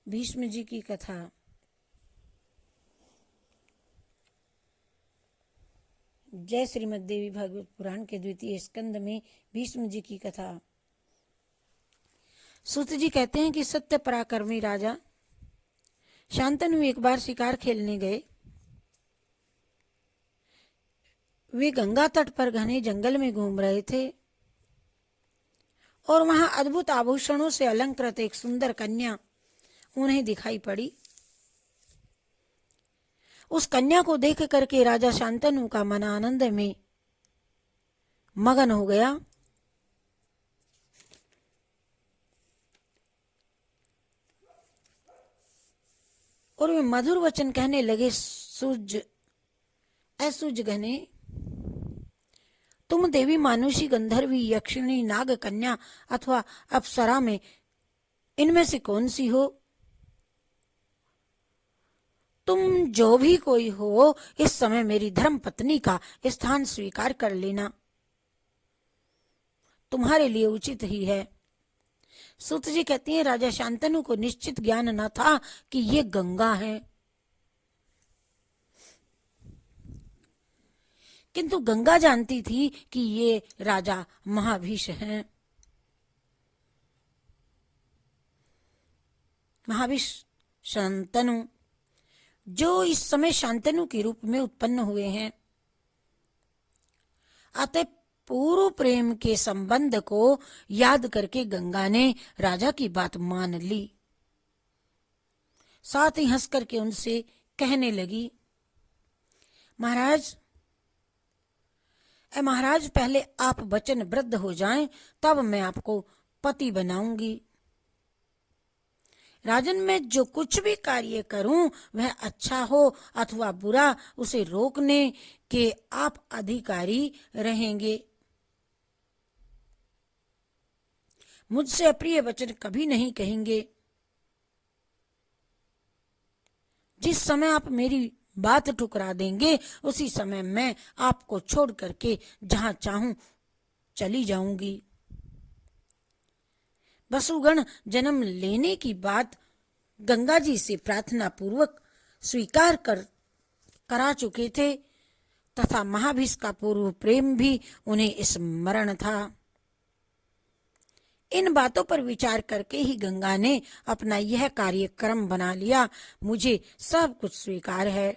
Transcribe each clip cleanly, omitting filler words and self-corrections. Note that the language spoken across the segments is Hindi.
भीष्म जी की कथा। जय श्रीमद् देवी भागवत पुराण के द्वितीय स्कंद में भीष्म जी की कथा। सूत जी कहते हैं कि सत्य पराक्रमी राजा शांतनु एक बार शिकार खेलने गए। वे गंगा तट पर घने जंगल में घूम रहे थे और वहां अद्भुत आभूषणों से अलंकृत एक सुंदर कन्या उन्हें दिखाई पड़ी। उस कन्या को देख करके राजा शांतनु का मन आनंद में मगन हो गया। और वे मधुर वचन कहने लगे, ऐसुज घने, तुम देवी, मानुषी, गंधर्वी, यक्षिणी, नाग कन्या अथवा अप्सरा में इनमें से कौन सी हो? तुम जो भी कोई हो, इस समय मेरी धर्म पत्नी का स्थान स्वीकार कर लेना तुम्हारे लिए उचित ही है। सूत जी कहती हैं, राजा शांतनु को निश्चित ज्ञान न था कि ये गंगा है, किंतु गंगा जानती थी कि ये राजा महाभीष हैं। महाभीष शांतनु जो इस समय शांतनु के रूप में उत्पन्न हुए हैं। अतः पूर्व प्रेम के संबंध को याद करके गंगा ने राजा की बात मान ली। साथ ही हंस करके उनसे कहने लगी, महाराज, महाराज, पहले आप वचन वृद्ध हो जाएं, तब मैं आपको पति बनाऊंगी। राजन, मैं जो कुछ भी कार्य करूं वह अच्छा हो अथवा बुरा, उसे रोकने के आप अधिकारी रहेंगे। मुझसे अप्रिय वचन कभी नहीं कहेंगे। जिस समय आप मेरी बात ठुकरा देंगे, उसी समय मैं आपको छोड़ करके जहां चाहूं चली जाऊंगी। वसुगण जन्म लेने की बात गंगा जी से प्रार्थना पूर्वक स्वीकार करा चुके थे तथा महाभीष का पूर्व प्रेम भी उन्हें स्मरण था। इन बातों पर विचार करके ही गंगा ने अपना यह कार्यक्रम बना लिया। मुझे सब कुछ स्वीकार है।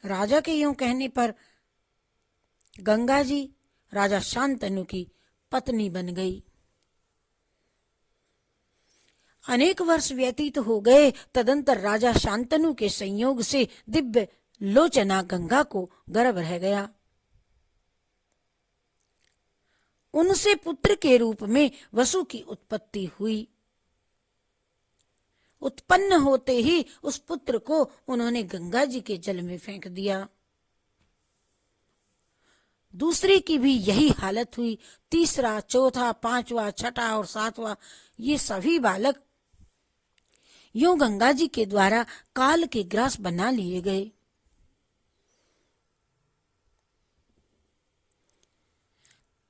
राजा के यूं कहने पर गंगा जी राजा शांतनु की पत्नी बन गई। अनेक वर्ष व्यतीत हो गए। तदंतर राजा शांतनु के संयोग से दिव्य लोचना गंगा को गर्भ रह गया। उनसे पुत्र के रूप में वसु की उत्पत्ति हुई। उत्पन्न होते ही उस पुत्र को उन्होंने गंगा जी के जल में फेंक दिया। दूसरी की भी यही हालत हुई। तीसरा, चौथा, पांचवा, छठा और सातवां, ये सभी बालक यूं गंगा जी के द्वारा काल के ग्रास बना लिए गए।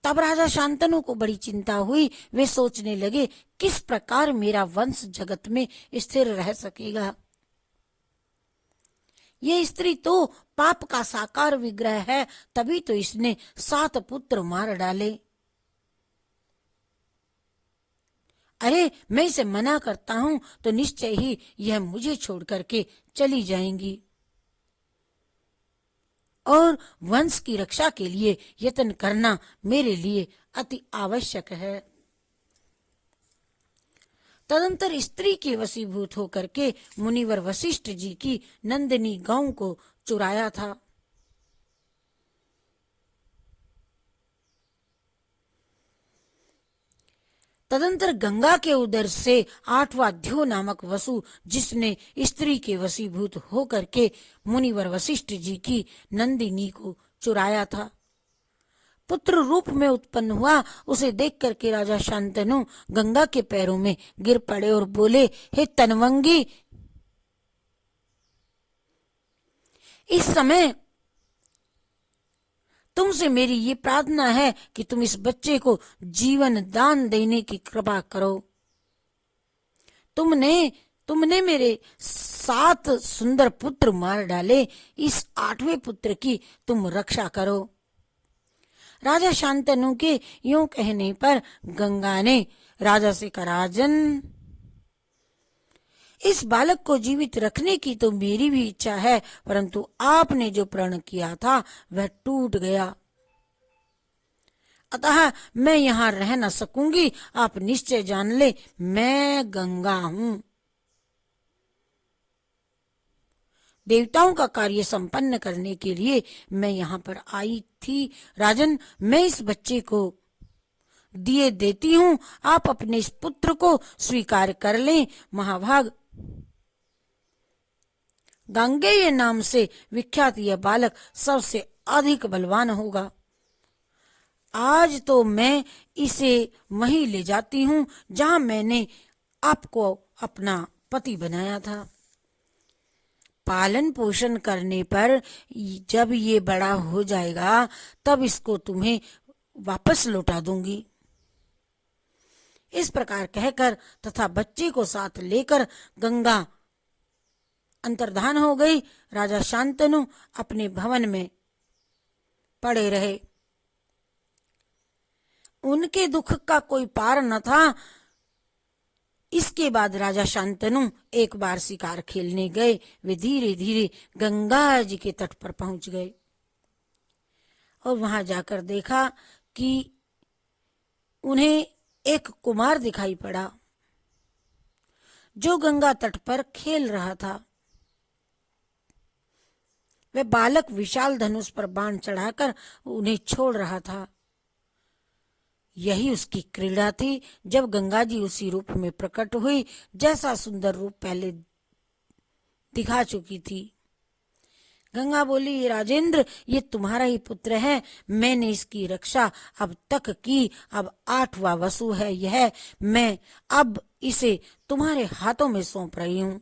तब राजा शांतनु को बड़ी चिंता हुई। वे सोचने लगे, किस प्रकार मेरा वंश जगत में स्थिर रह सकेगा। ये स्त्री तो पाप का साकार विग्रह है, तभी तो इसने 7 पुत्र मार डाले। अरे, मैं इसे मना करता हूं तो निश्चय ही यह मुझे छोड़ करके चली जाएंगी और वंश की रक्षा के लिए यत्न करना मेरे लिए अति आवश्यक है। तदंतर स्त्री के वशीभूत होकर के मुनिवर वशिष्ठ जी की नंदिनी गौ को चुराया था। तदंतर गंगा के उदर से 8वां ध्यो नामक वसु, जिसने स्त्री के वशीभूत होकर के मुनिवर वशिष्ठ जी की नंदिनी को चुराया था, पुत्र रूप में उत्पन्न हुआ। उसे देख करके राजा शांतनु गंगा के पैरों में गिर पड़े और बोले, हे तनवंगी, इस समय तुमसे मेरी ये प्रार्थना है कि तुम इस बच्चे को जीवन दान देने की कृपा करो। तुमने मेरे 7 सुंदर पुत्र मार डाले, इस 8वें पुत्र की तुम रक्षा करो। राजा शांतनु के यूं कहने पर गंगा ने राजा से कहा, राजन, इस बालक को जीवित रखने की तो मेरी भी इच्छा है, परंतु आपने जो प्रण किया था वह टूट गया, अतः मैं यहाँ रह न सकूंगी। आप निश्चय जान ले, मैं गंगा हूं। देवताओं का कार्य संपन्न करने के लिए मैं यहाँ पर आई थी। राजन, मैं इस बच्चे को दिए देती हूँ, आप अपने इस पुत्र को स्वीकार कर लें। महाभाग, गांगेय नाम से विख्यात यह बालक सबसे अधिक बलवान होगा। आज तो मैं इसे वहीं ले जाती हूँ जहां मैंने आपको अपना पति बनाया था। पालन पोषण करने पर जब ये बड़ा हो जाएगा तब इसको तुम्हें वापस लौटा दूंगी। इस प्रकार कहकर तथा बच्चे को साथ लेकर गंगा अंतर्धान हो गई। राजा शांतनु अपने भवन में पड़े रहे। उनके दुख का कोई पार न था। इसके बाद राजा शांतनु एक बार शिकार खेलने गए। वे धीरे धीरे गंगा जी के तट पर पहुंच गए और वहां जाकर देखा कि उन्हें एक कुमार दिखाई पड़ा जो गंगा तट पर खेल रहा था। वह बालक विशाल धनुष पर बाण चढ़ाकर उन्हें छोड़ रहा था। यही उसकी क्रीड़ा थी। जब गंगा जी उसी रूप में प्रकट हुई जैसा सुंदर रूप पहले दिखा चुकी थी। गंगा बोली, राजेंद्र, ये तुम्हारा ही पुत्र है। मैंने इसकी रक्षा अब तक की, अब 8वां वसु है यह। मैं अब इसे तुम्हारे हाथों में सौंप रही हूं।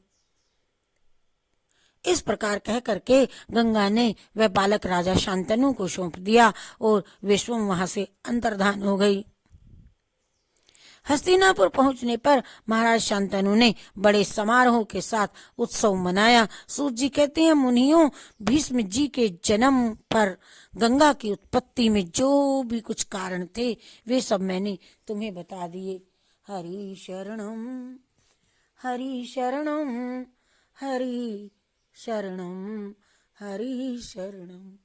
इस प्रकार कह करके गंगा ने वह बालक राजा शांतनु को सौंप दिया और वे स्वयं वहां से अंतर्धान हो गई। हस्तिनापुर पहुंचने पर महाराज शांतनु ने बड़े समारोह के साथ उत्सव मनाया। सूत जी कहते हैं, मुनियों, भीष्म जी के जन्म पर गंगा की उत्पत्ति में जो भी कुछ कारण थे वे सब मैंने तुम्हें बता दिए। हरि शरणम हरि शरणम हरि शरणम हरि शरणम।